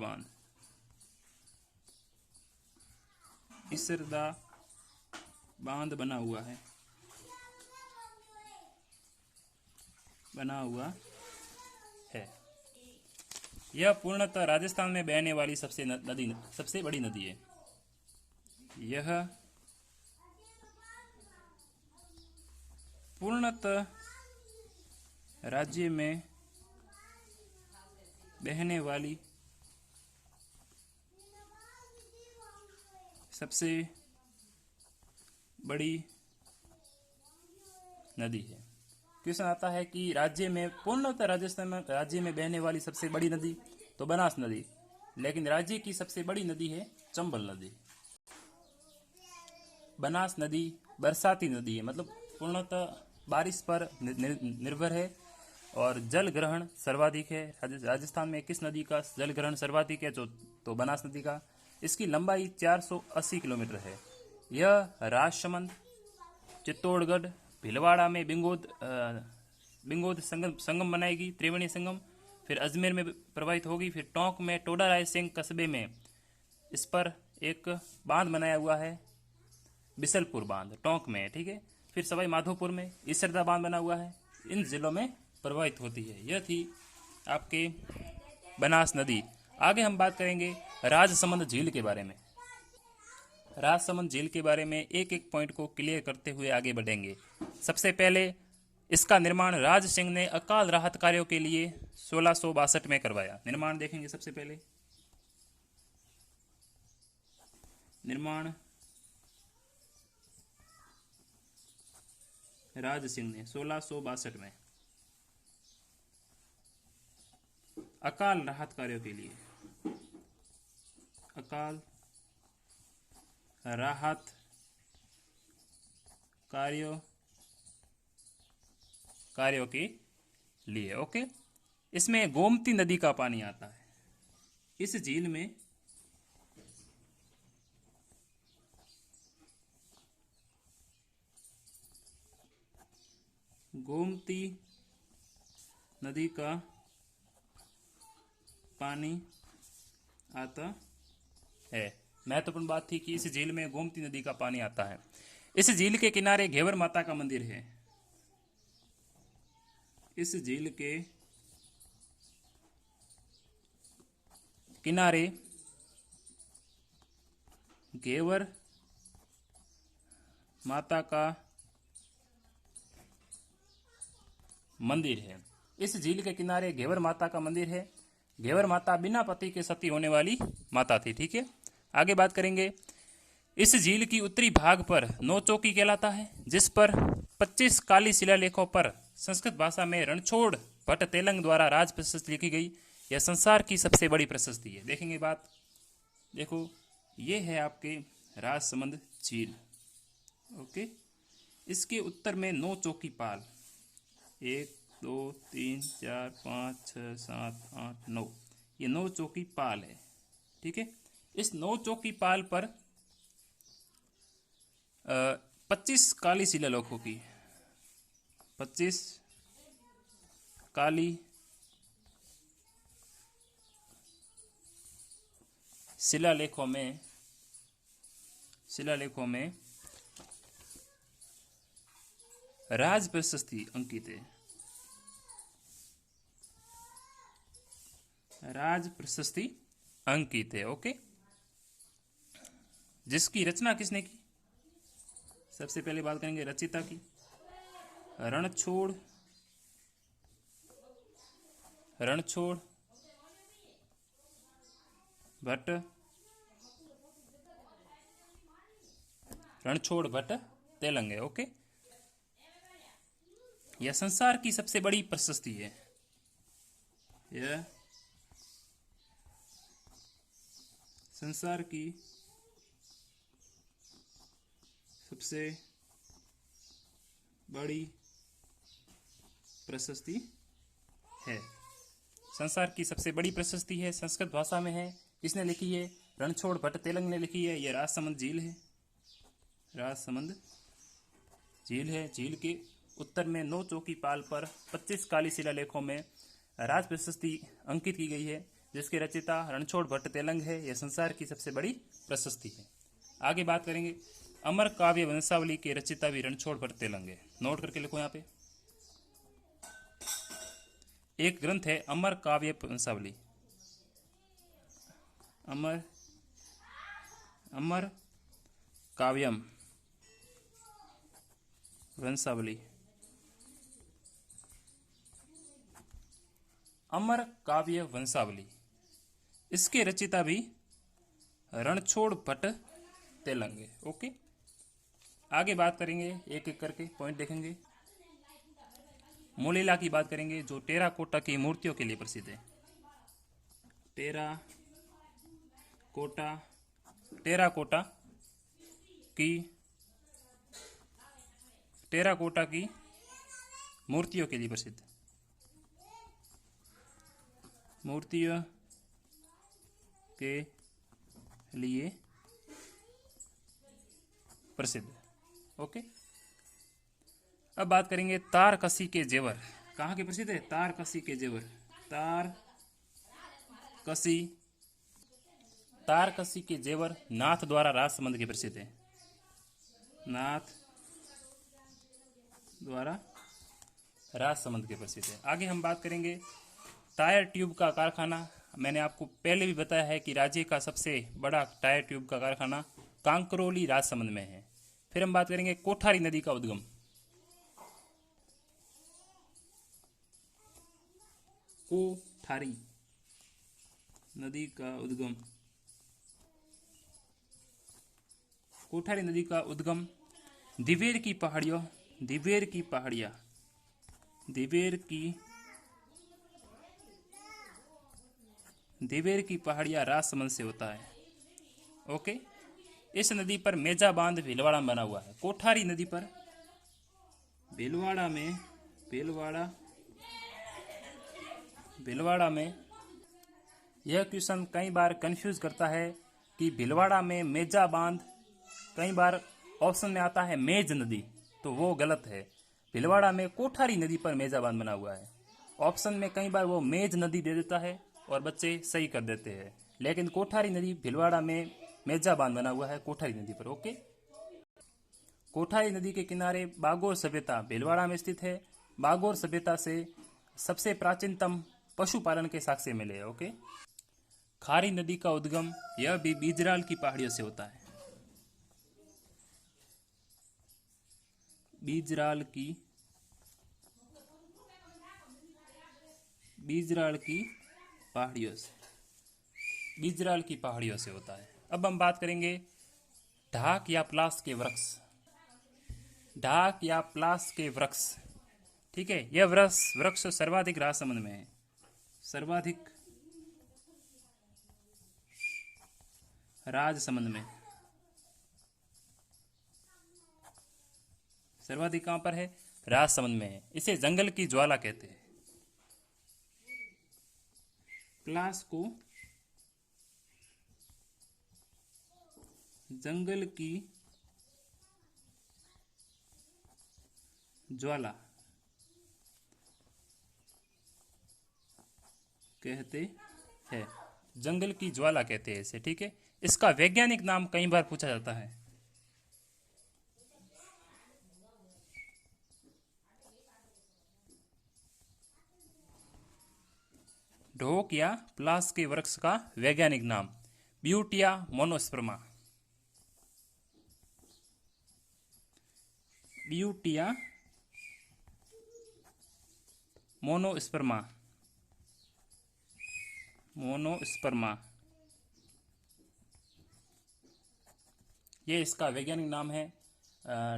बांध बना हुआ है। यह पूर्णतः राजस्थान में बहने वाली सबसे बड़ी नदी है। यह पूर्णतः राज्य में बहने वाली सबसे बड़ी नदी है। क्वेश्चन आता है कि राज्य में पूर्णतः राजस्थान में राज्य में बहने वाली सबसे बड़ी नदी तो बनास नदी, लेकिन राज्य की सबसे बड़ी नदी है चंबल नदी। बनास नदी बरसाती नदी है, मतलब पूर्णतः बारिश पर निर्भर है और जल ग्रहण सर्वाधिक है। राजस्थान में किस नदी का जल ग्रहण सर्वाधिक है? तो बनास नदी का। इसकी लंबाई 480 किलोमीटर है। यह राजसमंद, चित्तौड़गढ़, भीलवाड़ा में बिंगोद संगम बनाएगी, त्रिवेणी संगम। फिर अजमेर में प्रवाहित होगी। फिर टोंक में टोडा रायसिंह कस्बे में इस पर एक बांध बनाया हुआ है, बिसलपुर बांध, टोंक में है, ठीक है। फिर सवाई माधोपुर में इसरदा बांध बना हुआ है। इन जिलों में प्रवाहित होती है। यह थी आपके बनास नदी। आगे हम बात करेंगे राजसमंद झील के बारे में। राजसमंद झील के बारे में एक एक पॉइंट को क्लियर करते हुए आगे बढ़ेंगे। सबसे पहले इसका निर्माण राज सिंह ने अकाल राहत कार्यों के लिए 1662 में करवाया। निर्माण देखेंगे। सबसे पहले निर्माण राज सिंह ने 1662 में अकाल राहत कार्यों के लिए, अकाल राहत कार्यों के लिए, ओके। इसमें गोमती नदी का पानी आता है। इस झील में गोमती नदी का पानी आता है। महत्वपूर्ण बात थी कि इस झील में गोमती नदी का पानी आता है। इस झील के किनारे घेवर माता का मंदिर है। इस झील के किनारे घेवर माता का मंदिर है। इस झील के किनारे घेवर माता का मंदिर है। घेवर माता बिना पति के सती होने वाली माता थी, ठीक है। आगे बात करेंगे। इस झील की उत्तरी भाग पर नौचौकी कहलाता है, जिस पर 25 काली शिलालेखों पर संस्कृत भाषा में रणछोड़ भट्ट तेलंग द्वारा राज प्रशस्ति लिखी गई। यह संसार की सबसे बड़ी प्रशस्ति है। देखेंगे बात, देखो ये है आपके राजसमंद झील, ओके। इसके उत्तर में नौचौकी पाल 1 2 3 4 5 6 7 8 9, ये नौचौकी पाल है, ठीक है। इस नौचौकी पाल पर 25 काली शिलालेखों की 25 काली शिलालेखों में राज प्रशस्ति अंकित है। राज प्रशस्ति अंकित है। ओके, जिसकी रचना किसने की? सबसे पहले बात करेंगे रचिता की। रणछोड़, रणछोड़ भट्ट, रणछोड़ भट्ट तेलंग है। ओके, यह संसार की सबसे बड़ी प्रशस्ति है। यह संसार की सबसे बड़ी प्रशस्ति है। संसार की सबसे बड़ी प्रशस्ति है, संस्कृत भाषा में है। किसने लिखी है? रणछोड़ भट्ट तेलंग ने लिखी है। यह राजसमंद झील है, राजसमंद झील है। झील के उत्तर में 9 चौकी पाल पर 25 काली शिलालेखों में राज प्रशस्ति अंकित की गई है, जिसके रचयिता रणछोड़ भट्ट तेलंग है। यह संसार की सबसे बड़ी प्रशस्ति है। आगे बात करेंगे, अमर काव्य वंशावली के रचयिता भी रणछोड़ भट्ट तेलंग है। नोट करके लिखो यहाँ पे। एक ग्रंथ है अमर काव्य वंशावली, अमर काव्यम वंशावली, अमर काव्य वंशावली। इसके रचयिता भी रणछोड़ भट्ट तेलंग है। ओके, आगे बात करेंगे, एक एक करके पॉइंट देखेंगे। मोलेला की बात करेंगे, जो टेराकोटा की मूर्तियों के लिए प्रसिद्ध है। टेराकोटा की मूर्तियों के लिए प्रसिद्ध, मूर्तियों के लिए प्रसिद्ध। ओके, अब बात करेंगे तारकसी के जेवर। कहाँ के प्रसिद्ध है? तारकसी के जेवर। तारकसी के जेवर नाथ द्वारा राजसमंद के प्रसिद्ध है। नाथ द्वारा राजसमंद के प्रसिद्ध है। आगे हम बात करेंगे टायर ट्यूब का कारखाना। मैंने आपको पहले भी बताया है कि राज्य का सबसे बड़ा टायर ट्यूब का कारखाना कांकरोली राजसमंद में है। फिर हम बात करेंगे कोठारी नदी का उद्गम। कोठारी नदी का उद्गम, कोठारी नदी का उद्गम दिवेर की पहाड़ियों, दिवेर की पहाड़ियां राजसमंद से होता है। ओके, इस नदी पर मेजा बांध भीलवाड़ा में बना हुआ है। कोठारी नदी पर भीलवाड़ा में यह क्वेश्चन कई बार कंफ्यूज करता है कि भीलवाड़ा में मेजा बांध, कई बार ऑप्शन में आता है मेज नदी, तो वो गलत है। भीलवाड़ा में कोठारी नदी पर मेजा बांध बना हुआ है। ऑप्शन में कई बार वो मेज नदी दे देता है और बच्चे सही कर देते हैं, लेकिन कोठारी नदी भीलवाड़ा में मेजा बांध बना हुआ है, कोठारी नदी पर। ओके, कोठारी नदी के किनारे बागोर सभ्यता भीलवाड़ा में स्थित है। बागोर सभ्यता से सबसे प्राचीनतम पशुपालन के साक्ष्य मिले हैं। ओके, खारी नदी का उद्गम यह भी बीजराल की पहाड़ियों से होता है। बीजराल की पहाड़ियों से होता है। अब हम बात करेंगे ढाक या प्लास के वृक्ष। ठीक है, यह वृक्ष सर्वाधिक राजसमंद में है। सर्वाधिक कहां पर है? राजसमंद में है। इसे जंगल की ज्वाला कहते हैं। प्लास को जंगल की ज्वाला कहते हैं। जंगल की ज्वाला कहते हैं इसे। ठीक है, इसका वैज्ञानिक नाम कई बार पूछा जाता है। ढोक या प्लास के वृक्ष का वैज्ञानिक नाम? Butea monosperma. Butea monosperma. Monosperma, ये इसका वैज्ञानिक नाम है।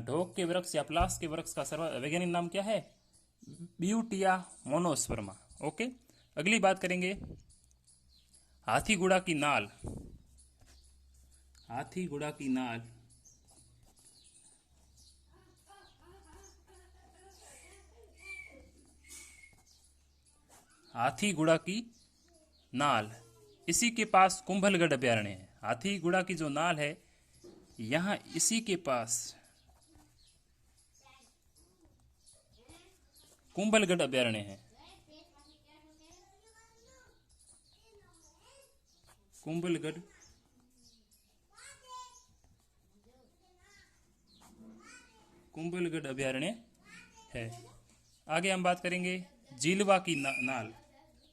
ढोक के वृक्ष या प्लास के वृक्ष का वैज्ञानिक नाम क्या है? Butea monosperma. ओके, अगली बात करेंगे हाथीगुड़ा की नाल। हाथीगुड़ा की नाल हाथीगुड़ा की नाल, इसी के पास कुंभलगढ़ अभयारण्य है। हाथीगुड़ा की जो नाल है यहां इसी के पास कुंभलगढ़ अभयारण्य है। कुंभलगढ़ अभयारण्य है। आगे हम बात करेंगे जिलवा की नाल।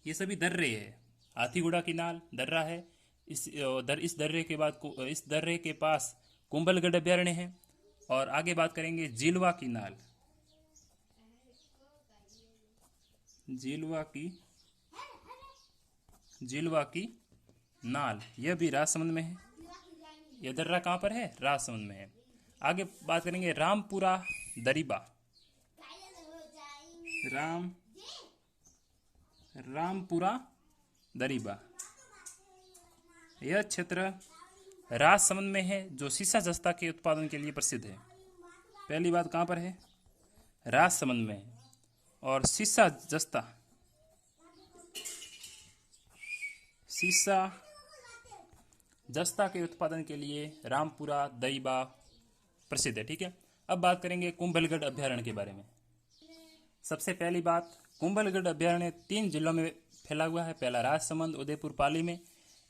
ये सभी दर्रे है। हाथीगुड़ा की नाल दर्रा है। इस दर्रे के बाद इस दर्रे के पास कुंभलगढ़ अभयारण्य है। और आगे बात करेंगे जिलवा की नाल। जिलवा की नाल, यह भी राजसमंद में है। यह दर्रा कहाँ पर है? राजसमंद में है। आगे बात करेंगे रामपुरा दरिबा। रामपुरा दरिबा, यह क्षेत्र राजसमंद में है जो सीसा जस्ता के उत्पादन के लिए प्रसिद्ध है। पहली बात कहाँ पर है? राजसमंद में है। और सीसा जस्ता के उत्पादन के लिए रामपुरा दरिबा प्रसिद्ध है। ठीक है, अब बात करेंगे कुंभलगढ़ अभयारण्य के बारे में। सबसे पहली बात, कुंभलगढ़ अभयारण्य 3 जिलों में फैला हुआ है। पहला राजसमंद, उदयपुर, पाली में।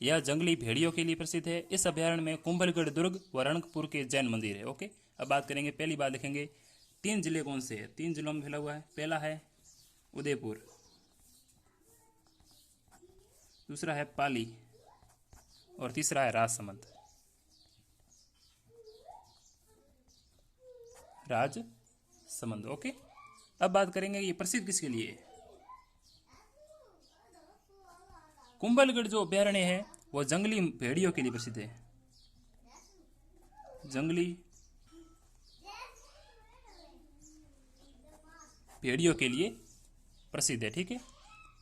यह जंगली भेड़ियों के लिए प्रसिद्ध है। इस अभयारण्य में कुंभलगढ़ दुर्ग व रणकपुर के जैन मंदिर है। ओके, अब बात करेंगे, पहली बात देखेंगे 3 जिले कौन से हैं। 3 जिलों में फैला हुआ है। पहला है उदयपुर, दूसरा है पाली और तीसरा है राजसमंद। ओके, अब बात करेंगे ये प्रसिद्ध किसके लिए है। कुंभलगढ़ जो अभयारण्य है वो जंगली भेड़ियों के लिए प्रसिद्ध है। जंगली भेड़ियों के लिए प्रसिद्ध है। ठीक है,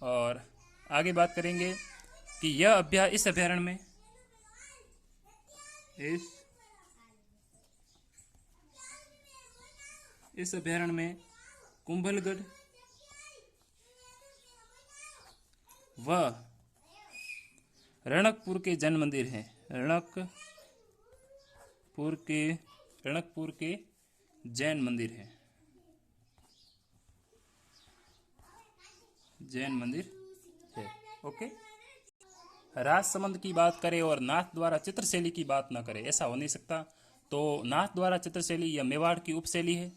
और आगे बात करेंगे कि इस अभयारण्य में कुंभलगढ़ व रणकपुर के जैन मंदिर हैं। रणकपुर के जैन मंदिर है। ओके, राजसमंद की बात करें और नाथ द्वारा चित्रशैली की बात ना करें, ऐसा हो नहीं सकता। तो नाथ द्वारा चित्रशैली यह मेवाड़ की उपशैली है।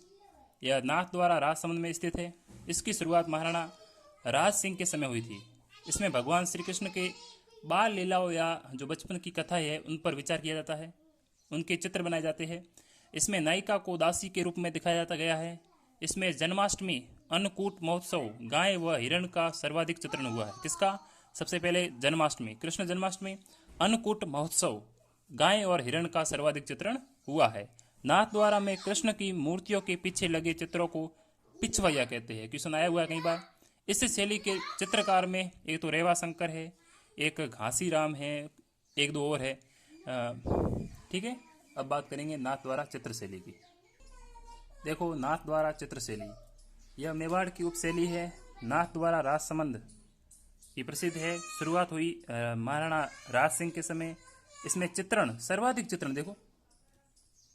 यह नाथ द्वारा राजसमंद में स्थित है। इसकी शुरुआत महाराणा राज सिंह के समय हुई थी। इसमें भगवान श्री कृष्ण के बाल लीलाओं या जो बचपन की कथाएं है उन पर विचार किया जाता है। उनके चित्र बनाए जाते हैं। इसमें नायिका को दासी के रूप में दिखाया जाता गया है। इसमें जन्माष्टमी, अन्नकूट महोत्सव, गाय व हिरण का सर्वाधिक चित्रण हुआ है। किसका? सबसे पहले जन्माष्टमी, कृष्ण जन्माष्टमी, अन्नकूट महोत्सव, गाय और हिरण का सर्वाधिक चित्रण हुआ है। नाथ द्वारा में कृष्ण की मूर्तियों के पीछे लगे चित्रों को पिछवैया कहते हैं। क्वेश्चन आया हुआ है कई बार। इस शैली के चित्रकार में एक तो रेवा शंकर है, एक घासीराम है, एक दो और है। ठीक है, अब बात करेंगे नाथ द्वारा चित्रशैली की। देखो, नाथ द्वारा चित्रशैली यह मेवाड़ की उपशैली है। नाथ द्वारा राजसमंद की प्रसिद्ध है। शुरुआत हुई महाराणा राज सिंह के समय। इसमें चित्रण, सर्वाधिक चित्रण, देखो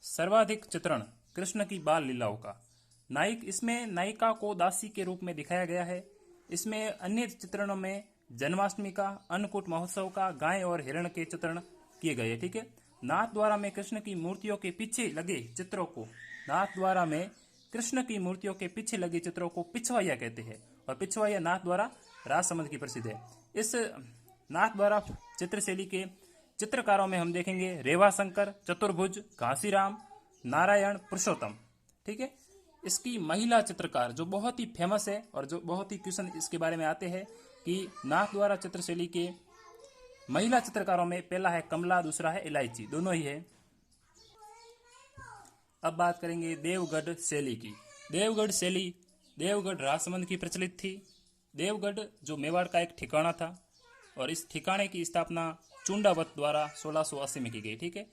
सर्वाधिक चित्रण कृष्ण की बाल लीलाओं का। इसमें नायिका को दासी के रूप में दिखाया गया है। इसमें अन्य चित्रणों में जन्माष्टमी का, अन्नकूट महोत्सव का, गाय और हिरण के चित्रण किए गए। ठीक है, नाथ द्वारा में कृष्ण की मूर्तियों के पीछे लगे चित्रों को पिछवैया कहते हैं। और पिछवैया नाथ द्वारा राजसमंद की प्रसिद्ध है। इस नाथद्वारा चित्रशैली के चित्रकारों में हम देखेंगे रेवाशंकर, चतुर्भुज, घासीराम, नारायण, पुरुषोत्तम। ठीक है, इसकी महिला चित्रकार जो बहुत ही फेमस है और जो बहुत ही क्वेश्चन इसके बारे में आते हैं कि नाथद्वारा चित्रशैली के महिला चित्रकारों में पहला है कमला, दूसरा है इलायची, दोनों ही है। अब बात करेंगे देवगढ़ शैली की। देवगढ़ शैली देवगढ़ राजसमंद की प्रचलित थी। देवगढ़ जो मेवाड़ का एक ठिकाना था और इस ठिकाने की स्थापना चुंडावत द्वारा 1680 में की गई। ठीक है,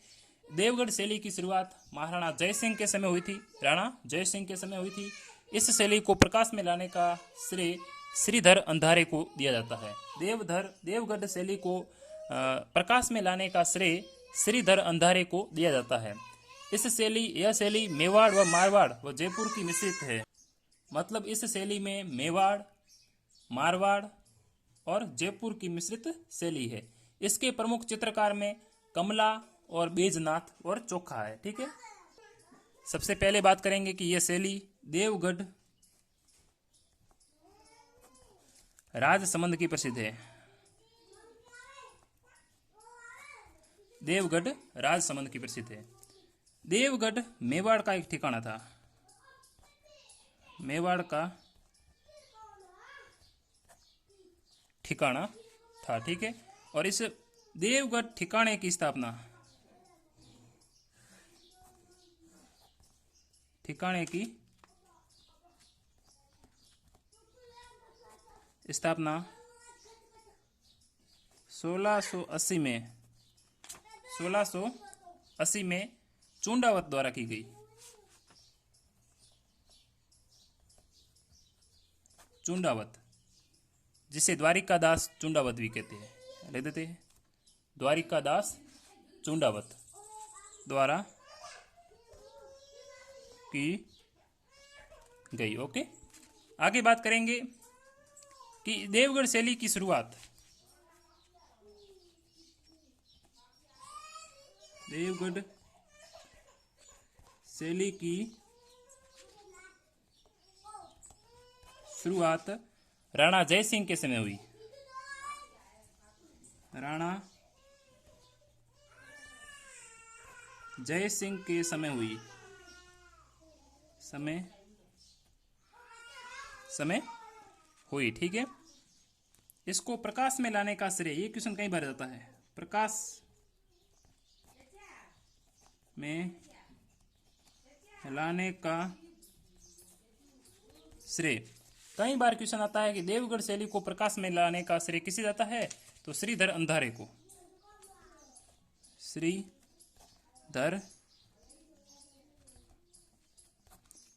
देवगढ़ शैली की शुरुआत महाराणा जय सिंह के समय हुई थी। राणा जय सिंह के समय हुई थी। इस शैली को प्रकाश में लाने का श्रेय श्रीधर अंधारे को दिया जाता है। देवगढ़ शैली को प्रकाश में लाने का श्रेय श्रीधर अंधारे को दिया जाता है। यह शैली मेवाड़ व मारवाड़ व जयपुर की मिश्रित है। मतलब इस शैली में मेवाड़, मारवाड़ और जयपुर की मिश्रित शैली है। इसके प्रमुख चित्रकार में कमला और बैजनाथ और चोखा है। ठीक है, सबसे पहले बात करेंगे कि यह शैली देवगढ़ राजसमंद की प्रसिद्ध है। देवगढ़ राजसमंद की प्रसिद्ध है। देवगढ़ मेवाड़ का एक ठिकाना था। मेवाड़ का ठिकाना था। ठीक है, और इस देवगढ़ ठिकाने की स्थापना स्थापना 1680 में चुंडावत द्वारा की गई। चुंडावत, जिसे द्वारिकादास चुंडावत भी कहते हैं, लिख देते हैं, द्वारिकादास चुंडावत द्वारा की गई। ओके, आगे बात करेंगे कि देवगढ़ शैली की शुरुआत राणा जय सिंह के समय हुई। राणा जय सिंह के समय हुई। ठीक है, इसको प्रकाश में लाने का श्रेय, ये क्वेश्चन कई बार जाता है, प्रकाश में लाने का श्रेय, कई बार क्वेश्चन आता है कि देवगढ़ शैली को प्रकाश में लाने का श्रेय किसे जाता है, तो श्रीधर अंधारे को।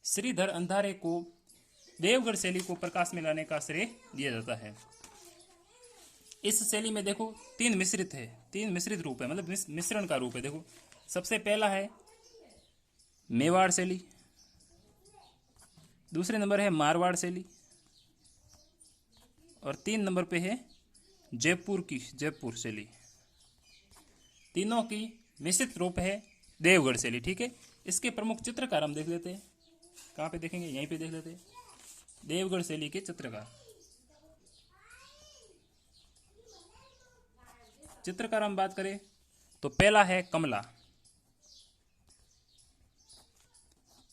श्रीधर अंधारे को देवगढ़ शैली को प्रकाश में लाने का श्रेय दिया जाता है। इस शैली में देखो तीन मिश्रित रूप है, मतलब मिश्रण का रूप है। देखो, सबसे पहला है मेवाड़ शैली, दूसरे नंबर है मारवाड़ शैली और 3 नंबर पे है जयपुर शैली। तीनों की मिश्रित रूप है देवगढ़ शैली। ठीक है, इसके प्रमुख चित्रकार हम देख लेते हैं। कहाँ पे देखेंगे, यहीं पे देख लेते हैं, देवगढ़ शैली के चित्रकार हम बात करें तो पहला है कमला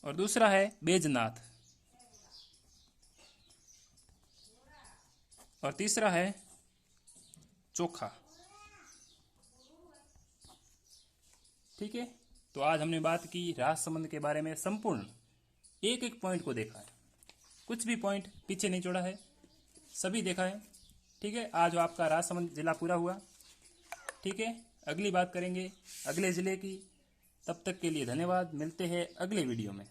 और दूसरा है बैजनाथ और तीसरा है चोखा। ठीक है, तो आज हमने बात की राजसमंद के बारे में, संपूर्ण एक एक पॉइंट को देखा है, कुछ भी पॉइंट पीछे नहीं छोड़ा है, सभी देखा है। ठीक है, आज आपका राजसमंद जिला पूरा हुआ। ठीक है, अगली बात करेंगे अगले जिले की। तब तक के लिए धन्यवाद, मिलते हैं अगले वीडियो में।